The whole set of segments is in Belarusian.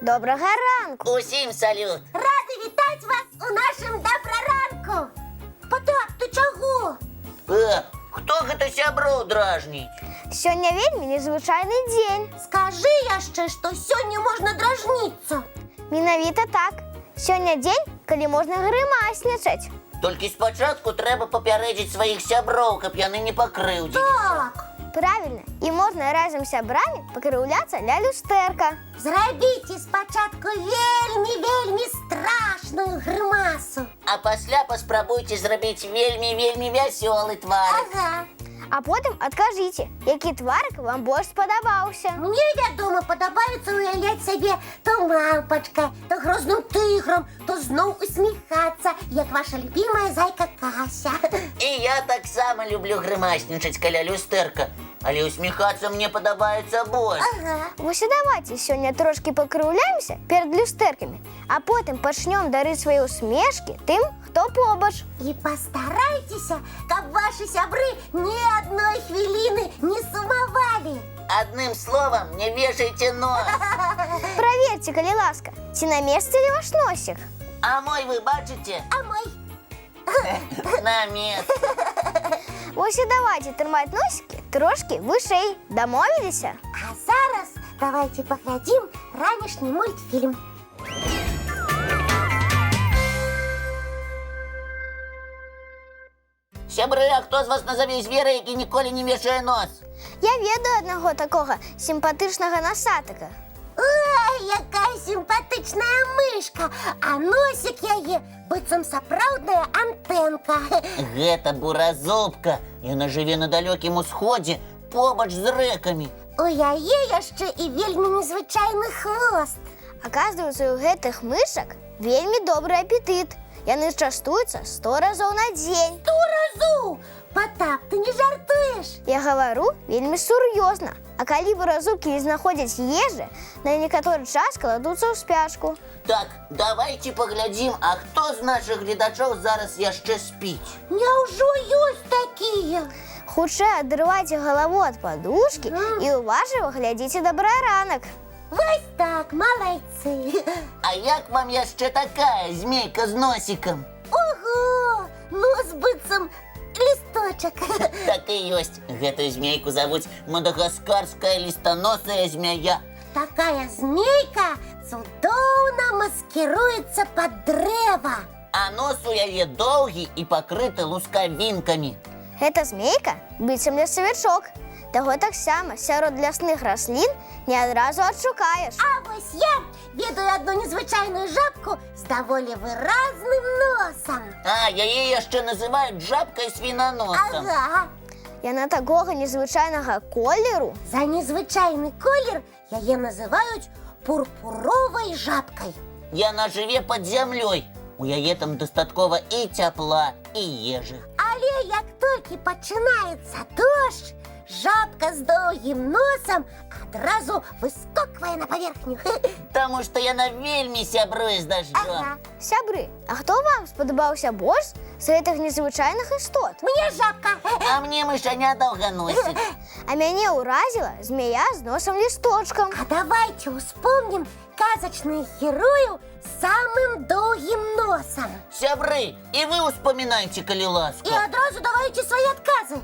Доброго ранку! Усім салют! Ради вітати вас у нашому доброранку. Потап, ти чого? Хто гэта сяброў дражніць? Сёння вельмі незвычайны дзень. Скажи яшчэ, што сёння можна дражніцца. Менавіта так. Сёння дзень, калі можна грымаснічаць. Толькі спачатку трэба папярэдзіць сваіх сяброў, каб яны не пакрыўдзіліся. Так, Правільна. І можна разам з сябрамі пакрыўляцца ля люстэрка. зрабіце спачатку вельмі страшную грымасу. А пасля паспрабуйце зрабіць вельмі вясёлы твар. Ага. А потым адкажыце, які тварык вам больш спадабаўся. Мне, вядома, падабаецца уяўляць сабе то мампачкай, то грозным тыграм, то зноў усміхацца, як ваша любімая зайка Кася. І я таксама люблю грымаснічаць каля люстэрка, але усміхацца мне падабаецца больш. Ага. Вось і давайце сёння трошкі пакрыўляемся перад люстэркамі, а потым пачнём дарыць свае усмешкі тым, хто побач. І пастарайцеся, каб вашы сябры ні адной хвіліны не сумавалі. Адным словам, не вешайце нос. Праверце, калі ласка, ці на месцы ли ваш носик? А мой вы бачыце? А мой? На месцы. Вось і давайце трымаць носікі трошкі вышэй. Дамовіліся? А зараз давайте паглядзім ранішні мультфільм. Сябры, а хто з вас назаве звера, які ніколі не вешае нос? Я ведаю аднаго такога сімпатычнага насатыка. Ой, якая сімпатычная мышка, а носик яе быццам сапраўдная антэнка. Гэта буразубка. Яна жыве на далёкім усходзе, побач з рэкамі. У яе яшчэ і вельмі незвычайны хвост. Аказваецца, у гэтых мышак вельмі добры апетыт. Яны частуюцца 100 разоў на дзень. 100 разоў! Потап, ты не жартуеш? Я гавару вельмі сур'ёзна. А калі буразубкі не знаходзяць ежы, на некаторы час кладуцца ў спячку. Так, давайте паглядзім, а хто з нашых гледачоў зараз яшчэ спіць? Няўжо ёсць такія? Хутчэй адрывайце галаву ад падушкі і уважліва глядзіце добраранак. Вось так, малайцы. А як вам яшчэ такая змейка з носиком? Ого, нос быццам лісточак. Так і ёсць. Гэтую змейку завуць мадагаскарская лістаносая змяя. Такая змейка цудоўна маскіруецца пад дрэва. А нос у яе доўгі і пакрыты лускавінкамі. Гэта змейка быццам лесавічок. Таго таксама сярод лясных раслін не адразу адшукаеш. А вось я ведаю адну незвычайную жабку з даволі выразным носам. А, яе яшчэ называюць жабкай свінаносам. Ага. Яна такога незвычайнага колеру. За незвычайны колер яе называюць пурпуровай жабкай. Яна жыве пад зямлёй. У яе там дастаткова і цяпла, і ежы. Але як толькі пачынаецца дождж, жабка з доўгім носам адразу выскоквае на паверхню. Таму што яна вельмі сябруе з дажджом. Ага. Сябры, а хто вам спадабаўся больш з гэтых незвычайных істот? Мне жабка. А мне мышаня даўганосік. А мяне ўразіла змея з носам лісточкам. А давайте успомним казачных герояў з самым доўгім носам. Сябры, і вы ўспамінайце, калі І ласка. адразу давайте свае адказы.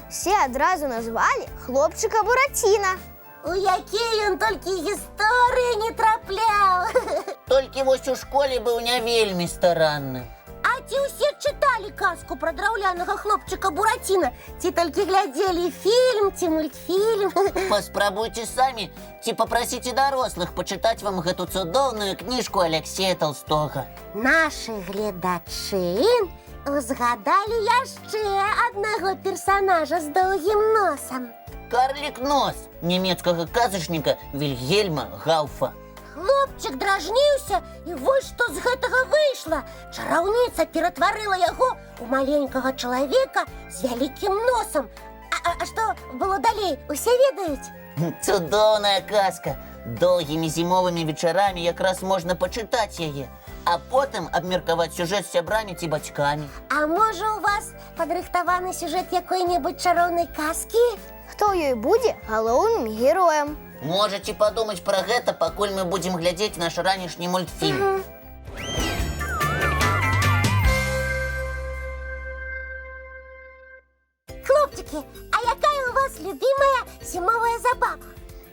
Все адразу назвалі хлопчыка Бураціна. У якія ён толькі гісторыі не трапляў. Толькі вось у школе быў не вельмі старанны. А ці ўсе чыталі казку пра драўлянага хлопчыка Бураціна? Ці толькі глядзелі фільм ці мультфільм? Паспрабуйце самі, ці папрасіце дарослых пачытаць вам гэту цудоўную кніжку Алексея Толстога. Нашы гледачы узгадалі яшчэ аднаго персанажа з доўгім носам. Карлік Нос нямецкага казачніка Вільгельма Гауфа. Хлопчык дражніўся, і вось што з гэтага выйшла. Чараўніца ператварыла яго ў маленькага чалавека з вялікім носам. А што было далей, усе ведаюць? Цудоўная казка. Доўгімі зімовымі вечарамі якраз можна пачытаць яе, а потым абмеркаваць сюжэт з сябрамі ці бацькамі. А можа у вас падрыхтаваны сюжэт якой-небудзь чароўнай казкі? Хто ў ёй будзе галоўным героем? Можете подумать про гэта, пакуль мы будем глядзець наш ранішні мультфільм. Хлопчики, а якая у вас любимая зимовая забава?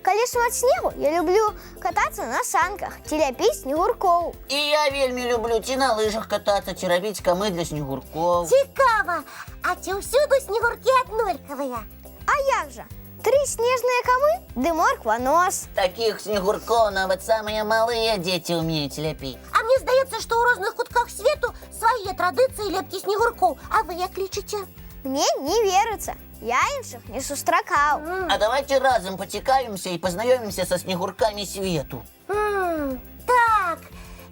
Калі шмат снегу, я люблю катацца на санках, ці ляпіць снегуркоў. І я вельмі люблю ці на лыжах катацца, ці рабіць камы для снегуркоў. Цікава, а ці ўсюду снегуркі аднолькавыя? А як жа? 3 снежныя камы ды морква-нос. Такіх снегуркоў нават самыя малыя дзеці ўмеюць ляпіць. А мне здаецца, што ў розных кутках свету свае традыцыі лепкі снегуркоў. А вы як лічыце? Мне не верыцца. Я іншых не сустракаў. А давайте разам пацікавімся і пазнаёмімся са снегуркамі свету. Так,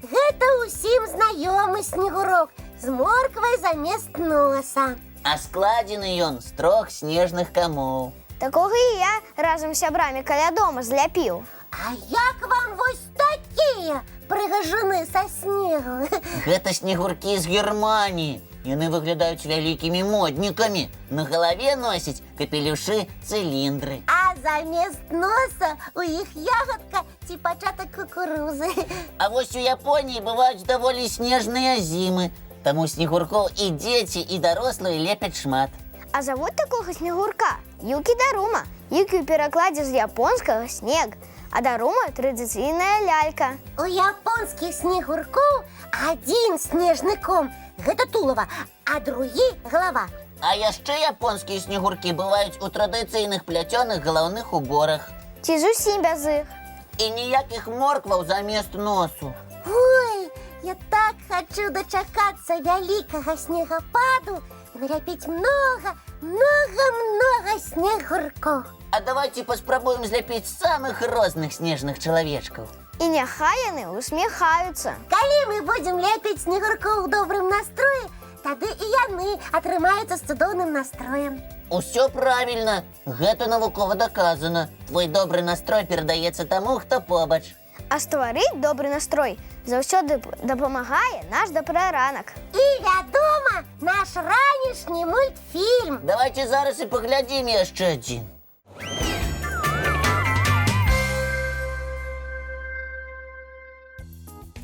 гэта ўсім знаёмы снегурок з морквай замест носа. А складзены ён з 3 снежных камоў. Такога і я разам з сябрамі каля дома зляпіў. А як вам вось такія прыгажуны са снегу? Гэта снегуркі з Германіі. Яны выглядаюць вялікімі моднікамі. На галаве носяць капелюшы, цыліндры. А замест носа у іх ягадка ці пачатак кукурузы. А вось у Японіі бываюць даволі снежныя зімы. Таму снегуркоў і дзеці, і дарослыя лепяць шмат. А завод такога снегурка Юкі Дарума. Юкі ў перакладзе з японскага снег, а Дарума традыцыйная лялька. У японскіх снегуркоў адзін снежны ком – гэта тулава, а другі – галава. А яшчэ японскія снегуркі бываюць у традыцыйных пляцёных галаўных уборах. Ці зусім без іх. І ніякіх моркваў замест носу. Ой, я так хочу дачакацца вялікага снегападу і наляпіць много снегуркоў. А давайте паспрабуем зляпіць самых розных снежных чалавечкаў. І няхай яны усміхаюцца. Калі мы будзем ляпіць снегуркоў у добрым настроі, тады і яны атрымаюцца з цудоўным настроем. Усё правільна. Гэта навукова даказана. Твой добры настрой перадаецца таму, хто побач. А стварыць добры настрой заўсёды дапамагае наш дапраранак. І, вядома, наш ранішні мультфільм. Давайте зараз і паглядзім яшчэ адзін.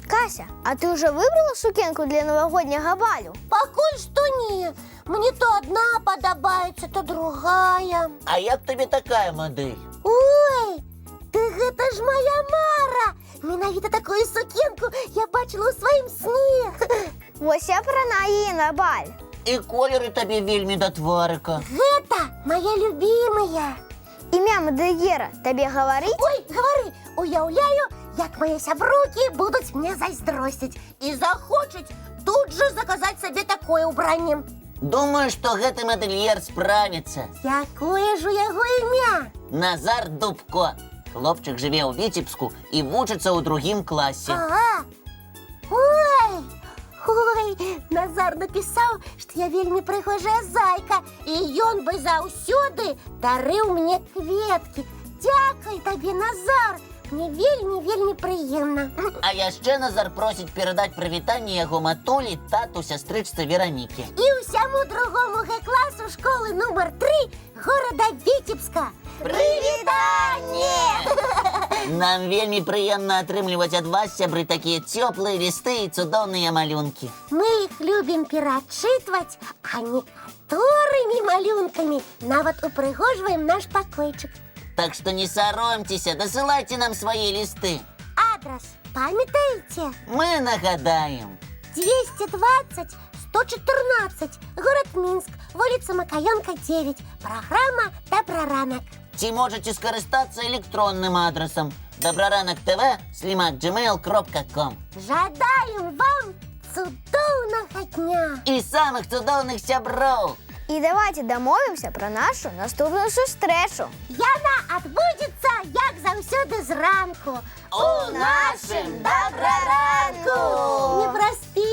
Кася, а ты уже выбрала сукенку для новогодняга балю? Пакуль што не. Мне то адна падабаецца, то другая. А як табе такая мадэль? Ой, ты гэта ж моя мара! Менавіта такую сукенку я бачыла ў сваім сне. Вось і апрана яе на баль. І колеры табе вельмі да тварыка. Гэта моя любимая. Імя мадэльера табе гаварыць? Ой, гавары, уяўляю, як мае сяброўкі будуць мне зайздросціць і захочуць тут жа заказаць сабе такое ўбранне. Думаю, што гэты мадэльер справіцца. Якое ж у яго імя? Назар Дубко. Хлопчык жыве ў Віцебску і вучыцца ў 2 класе. Ага. Ой, Назар напісаў, што я вельмі прыгожая зайка, і ён бы заўсёды дарыў мне кветкі. Дзякуй табе, Назар, мне вельмі прыемна. А яшчэ Назар просіць перадаць прывітанне яго матулі, тату, сястрычцы Веранікі. І ўсяму другому Г-класу школы нумар 3 горада Віцебска. Прывітанне! Нам вельмі прыемна атрымліваць ад вас, сябры, такія цёплыя лісты і цудоўныя малюнкі. Мы іх любім перачытваць, а некаторымі малюнкамі нават упрыгожваем наш пакойчык. Так што не саромцеся, дасылайце нам свае лісты. Адрас памятаеце? Мы нагадаем. 220 114, город Мінск, вуліца Макаёнка, 9, праграма «Дабраранак». Ці можаце скарыстацца электронным адрасам dabraranakTV@gmail.com. Жадаем вам цудоўнага дня! І самых цудоўных сяброў! І давайте дамовімся пра нашу наступную сустрэчу. Яна адбудзецца, як заўсёды, зранку. У нашым Дабраранку! Не праспі!